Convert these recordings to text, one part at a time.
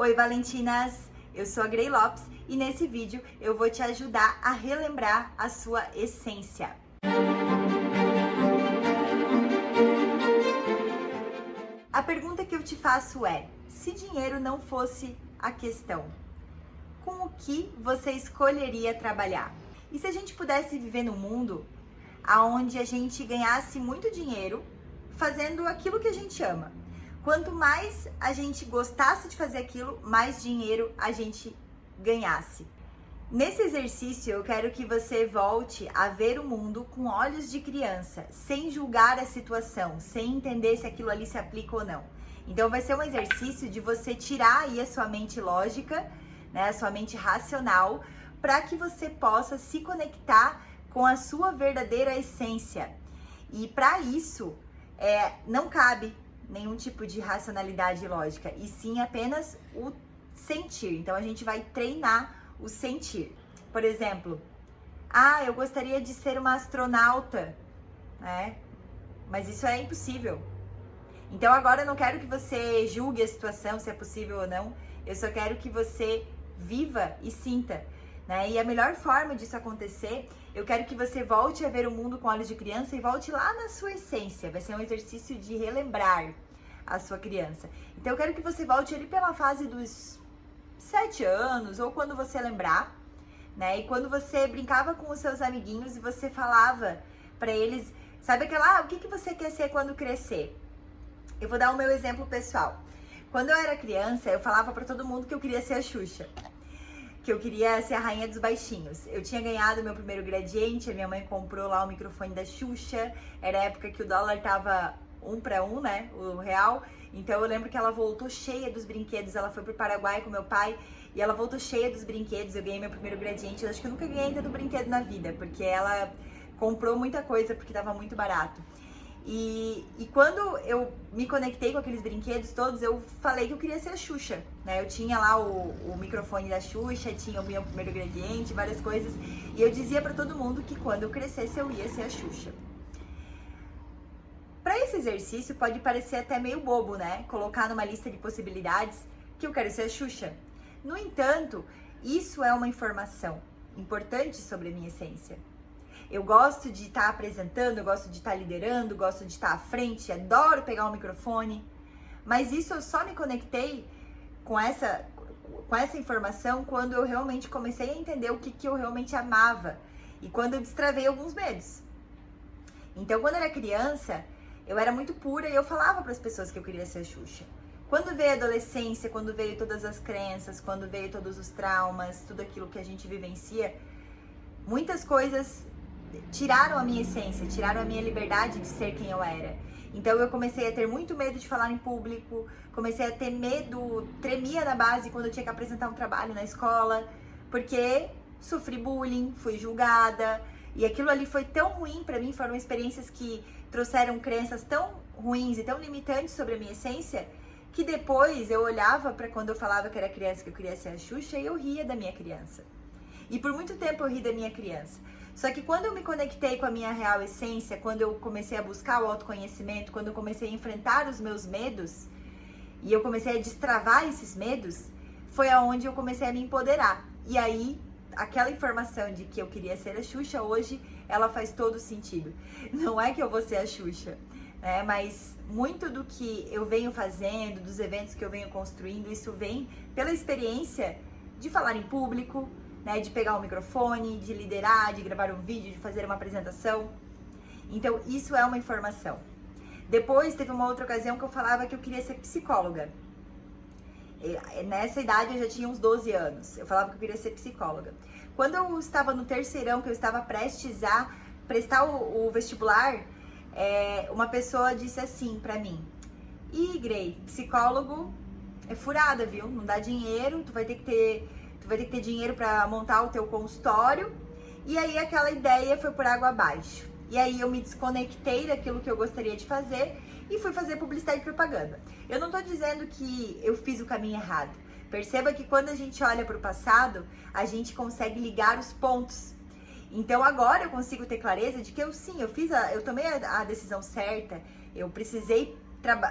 Oi, Valentinas! Eu sou a Grey Lopes e nesse vídeo eu vou te ajudar a relembrar a sua essência. A pergunta que eu te faço é: se dinheiro não fosse a questão, com o que você escolheria trabalhar? E se a gente pudesse viver num mundo onde a gente ganhasse muito dinheiro fazendo aquilo que a gente ama? Quanto mais a gente gostasse de fazer aquilo, mais dinheiro a gente ganhasse. Nesse exercício, eu quero que você volte a ver o mundo com olhos de criança, sem julgar a situação, sem entender se aquilo ali se aplica ou não. Então, vai ser um exercício de você tirar aí a sua mente lógica, né, a sua mente racional, para que você possa se conectar com a sua verdadeira essência. E para isso, não cabe nenhum tipo de racionalidade lógica, e sim apenas o sentir. Então a gente vai treinar o sentir. Por exemplo, eu gostaria de ser uma astronauta, né? Mas isso é impossível. Então agora eu não quero que você julgue a situação, se é possível ou não. Eu só quero que você viva e sinta, né? E a melhor forma disso acontecer, eu quero que você volte a ver o mundo com olhos de criança e volte lá na sua essência. Vai ser um exercício de relembrar a sua criança. Então eu quero que você volte ali pela fase dos 7 anos, ou quando você lembrar, né? E quando você brincava com os seus amiguinhos e você falava pra eles, sabe aquela, o que você quer ser quando crescer? Eu vou dar o meu exemplo pessoal. Quando eu era criança, eu falava pra todo mundo que eu queria ser a Xuxa, que eu queria ser a rainha dos baixinhos. Eu tinha ganhado meu primeiro gradiente, a minha mãe comprou lá o microfone da Xuxa, era a época que o dólar tava 1 para 1, né, o real. Então eu lembro que ela voltou cheia dos brinquedos, ela foi pro Paraguai com meu pai e ela voltou cheia dos brinquedos. Eu ganhei meu primeiro gradiente, eu acho que eu nunca ganhei tanto brinquedo na vida, porque ela comprou muita coisa porque tava muito barato. E quando eu me conectei com aqueles brinquedos todos, eu falei que eu queria ser a Xuxa, né? Eu tinha lá o microfone da Xuxa, tinha o meu primeiro gradiente, várias coisas. E eu dizia pra todo mundo que quando eu crescesse eu ia ser a Xuxa. Para esse exercício pode parecer até meio bobo, né? Colocar numa lista de possibilidades que eu quero ser a Xuxa. No entanto, isso é uma informação importante sobre a minha essência. Eu gosto de estar apresentando, eu gosto de estar liderando, gosto de estar à frente, adoro pegar um microfone. Mas isso eu só me conectei com essa informação quando eu realmente comecei a entender o que eu realmente amava e quando eu destravei alguns medos. Então, quando eu era criança, eu era muito pura e eu falava para as pessoas que eu queria ser a Xuxa. Quando veio a adolescência, quando veio todas as crenças, quando veio todos os traumas, tudo aquilo que a gente vivencia, muitas coisas tiraram a minha essência, tiraram a minha liberdade de ser quem eu era. Então eu comecei a ter muito medo de falar em público, comecei a ter medo, tremia na base quando eu tinha que apresentar um trabalho na escola, porque sofri bullying, fui julgada, e aquilo ali foi tão ruim pra mim, foram experiências que trouxeram crenças tão ruins e tão limitantes sobre a minha essência, que depois eu olhava pra quando eu falava que era criança, que eu queria ser a Xuxa, e eu ria da minha criança. E por muito tempo eu ri da minha criança. Só que quando eu me conectei com a minha real essência, quando eu comecei a buscar o autoconhecimento, quando eu comecei a enfrentar os meus medos, e eu comecei a destravar esses medos, foi aonde eu comecei a me empoderar. E aí, aquela informação de que eu queria ser a Xuxa, hoje, ela faz todo sentido. Não é que eu vou ser a Xuxa, né? Mas muito do que eu venho fazendo, dos eventos que eu venho construindo, isso vem pela experiência de falar em público, né, de pegar um microfone, de liderar, de gravar um vídeo, de fazer uma apresentação. Então, isso é uma informação. Depois, teve uma outra ocasião que eu falava que eu queria ser psicóloga. Nessa idade, eu já tinha uns 12 anos. Eu falava que eu queria ser psicóloga. Quando eu estava no terceirão, que eu estava prestes a prestar o vestibular, uma pessoa disse assim pra mim: "Ih, Grey, psicólogo é furada, viu? Não dá dinheiro, tu vai ter que ter dinheiro para montar o teu consultório." E aí aquela ideia foi por água abaixo. E aí eu me desconectei daquilo que eu gostaria de fazer e fui fazer publicidade e propaganda. Eu não tô dizendo que eu fiz o caminho errado. Perceba que quando a gente olha para o passado, a gente consegue ligar os pontos. Então agora eu consigo ter clareza de que eu tomei a decisão certa, eu precisei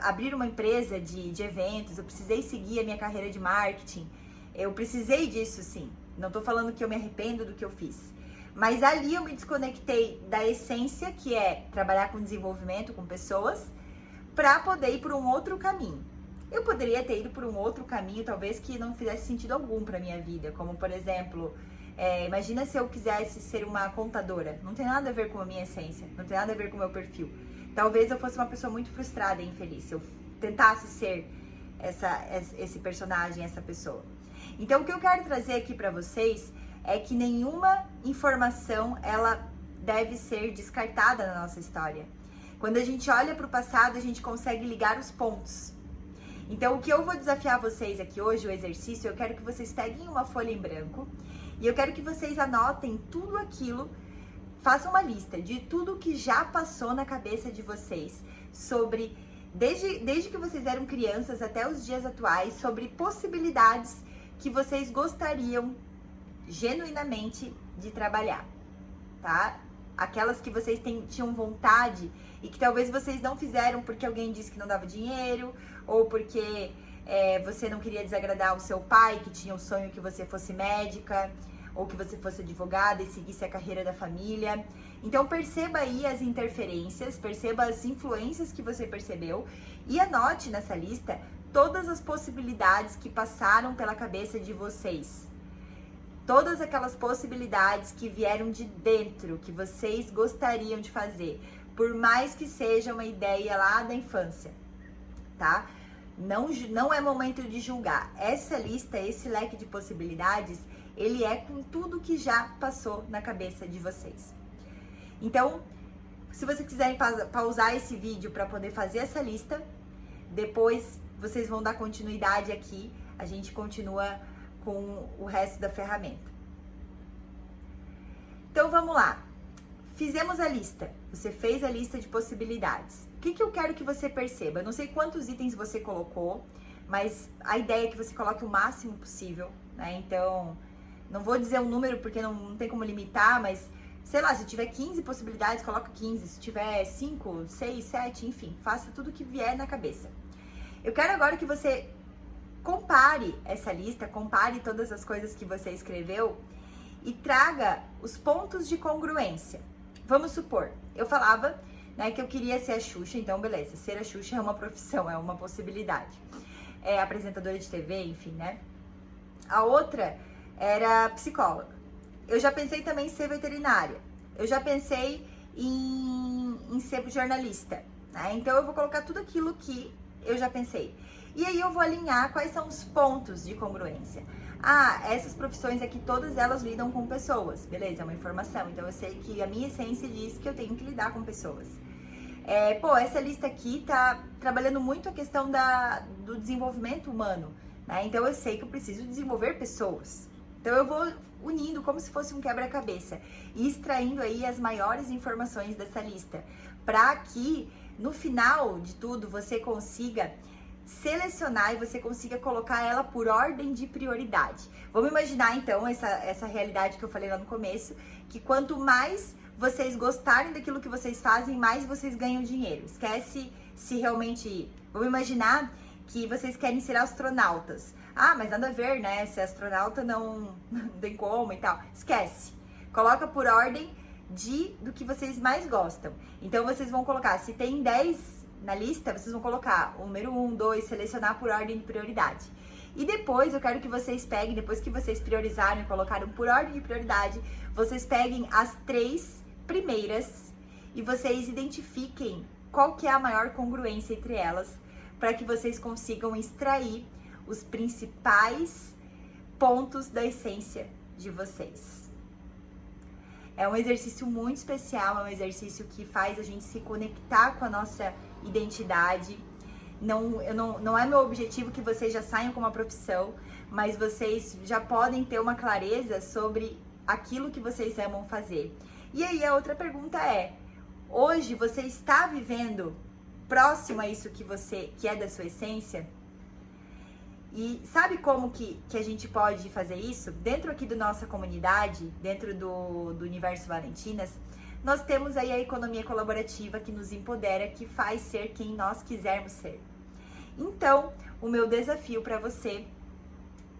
abrir uma empresa de eventos, eu precisei seguir a minha carreira de marketing, eu precisei disso sim. Não tô falando que eu me arrependo do que eu fiz. Mas ali eu me desconectei da essência, que é trabalhar com desenvolvimento, com pessoas, para poder ir por um outro caminho. Eu poderia ter ido por um outro caminho, talvez que não fizesse sentido algum para minha vida, como por exemplo, imagina se eu quisesse ser uma contadora. Não tem nada a ver com a minha essência, não tem nada a ver com o meu perfil. Talvez eu fosse uma pessoa muito frustrada e infeliz se eu tentasse ser esse personagem, essa pessoa. Então, o que eu quero trazer aqui para vocês é que nenhuma informação ela deve ser descartada na nossa história. Quando a gente olha para o passado, a gente consegue ligar os pontos. Então, o que eu vou desafiar vocês aqui hoje, o exercício, eu quero que vocês peguem uma folha em branco e eu quero que vocês anotem tudo aquilo, façam uma lista de tudo que já passou na cabeça de vocês sobre, desde que vocês eram crianças até os dias atuais, sobre possibilidades que vocês gostariam genuinamente de trabalhar, tá? Aquelas que vocês tinham vontade e que talvez vocês não fizeram porque alguém disse que não dava dinheiro, ou porque você não queria desagradar o seu pai, que tinha o sonho que você fosse médica, ou que você fosse advogada e seguisse a carreira da família. Então perceba aí as interferências, perceba as influências que você percebeu e anote nessa lista todas as possibilidades que passaram pela cabeça de vocês. Todas aquelas possibilidades que vieram de dentro, que vocês gostariam de fazer, por mais que seja uma ideia lá da infância, tá? Não é momento de julgar. Essa lista, esse leque de possibilidades, ele é com tudo que já passou na cabeça de vocês. Então, se vocês quiserem pausar esse vídeo para poder fazer essa lista, depois vocês vão dar continuidade aqui, a gente continua com o resto da ferramenta. Então vamos lá. Fizemos a lista. Você fez a lista de possibilidades. O que eu quero que você perceba? Eu não sei quantos itens você colocou, mas a ideia é que você coloque o máximo possível, né? Então, não vou dizer um número porque não tem como limitar, mas sei lá, se tiver 15 possibilidades, coloca 15. Se tiver 5, 6, 7, enfim, faça tudo que vier na cabeça. Eu quero agora que você compare essa lista, compare todas as coisas que você escreveu e traga os pontos de congruência. Vamos supor, eu falava, né, que eu queria ser a Xuxa, então beleza, ser a Xuxa é uma profissão, é uma possibilidade. É apresentadora de TV, enfim, né? A outra era psicóloga. Eu já pensei também em ser veterinária. Eu já pensei em ser jornalista, né? Então eu vou colocar tudo aquilo que eu já pensei. E aí eu vou alinhar quais são os pontos de congruência. Ah, essas profissões aqui, todas elas lidam com pessoas. Beleza, é uma informação. Então eu sei que a minha essência diz que eu tenho que lidar com pessoas. Essa lista aqui tá trabalhando muito a questão do desenvolvimento humano, né? Então eu sei que eu preciso desenvolver pessoas. Então eu vou unindo como se fosse um quebra-cabeça e extraindo aí as maiores informações dessa lista, para que no final de tudo você consiga selecionar e você consiga colocar ela por ordem de prioridade. Vamos imaginar então essa realidade que eu falei lá no começo, que quanto mais vocês gostarem daquilo que vocês fazem, mais vocês ganham dinheiro. Esquece se realmente... Vamos imaginar que vocês querem ser astronautas. Ah, mas nada a ver, né? Ser astronauta não tem como e tal. Esquece. Coloca por ordem do que vocês mais gostam. Então vocês vão colocar, se tem 10 na lista, vocês vão colocar o número 1, 2, selecionar por ordem de prioridade. E depois eu quero que vocês peguem, depois que vocês priorizaram e colocaram por ordem de prioridade, vocês peguem as 3 primeiras e vocês identifiquem qual que é a maior congruência entre elas, para que vocês consigam extrair os principais pontos da essência de vocês. É um exercício muito especial, é um exercício que faz a gente se conectar com a nossa identidade. Não é meu objetivo que vocês já saiam com uma profissão, mas vocês já podem ter uma clareza sobre aquilo que vocês amam fazer. E aí a outra pergunta é, hoje você está vivendo próximo a isso que é da sua essência? E sabe como que a gente pode fazer isso? Dentro aqui da nossa comunidade, dentro do Universo Valentinas, nós temos aí a economia colaborativa que nos empodera, que faz ser quem nós quisermos ser. Então, o meu desafio para você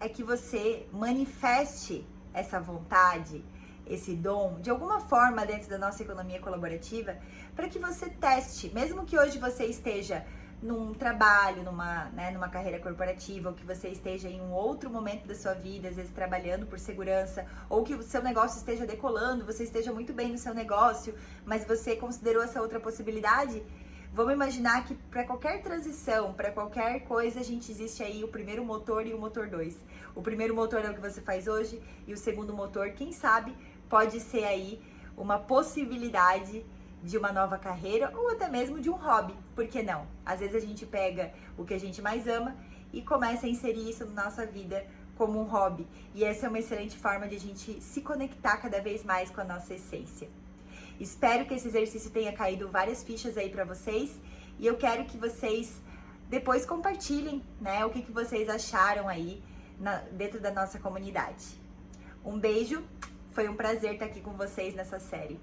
é que você manifeste essa vontade, esse dom, de alguma forma dentro da nossa economia colaborativa, para que você teste, mesmo que hoje você esteja num trabalho, numa carreira corporativa, ou que você esteja em um outro momento da sua vida, às vezes trabalhando por segurança, ou que o seu negócio esteja decolando, você esteja muito bem no seu negócio, mas você considerou essa outra possibilidade. Vamos imaginar que para qualquer transição, para qualquer coisa, a gente existe aí o primeiro motor e o motor 2. O primeiro motor é o que você faz hoje e o segundo motor, quem sabe, pode ser aí uma possibilidade de uma nova carreira ou até mesmo de um hobby. Por que não? Às vezes a gente pega o que a gente mais ama e começa a inserir isso na nossa vida como um hobby. E essa é uma excelente forma de a gente se conectar cada vez mais com a nossa essência. Espero que esse exercício tenha caído várias fichas aí para vocês e eu quero que vocês depois compartilhem, né, o que vocês acharam aí dentro da nossa comunidade. Um beijo, foi um prazer estar aqui com vocês nessa série.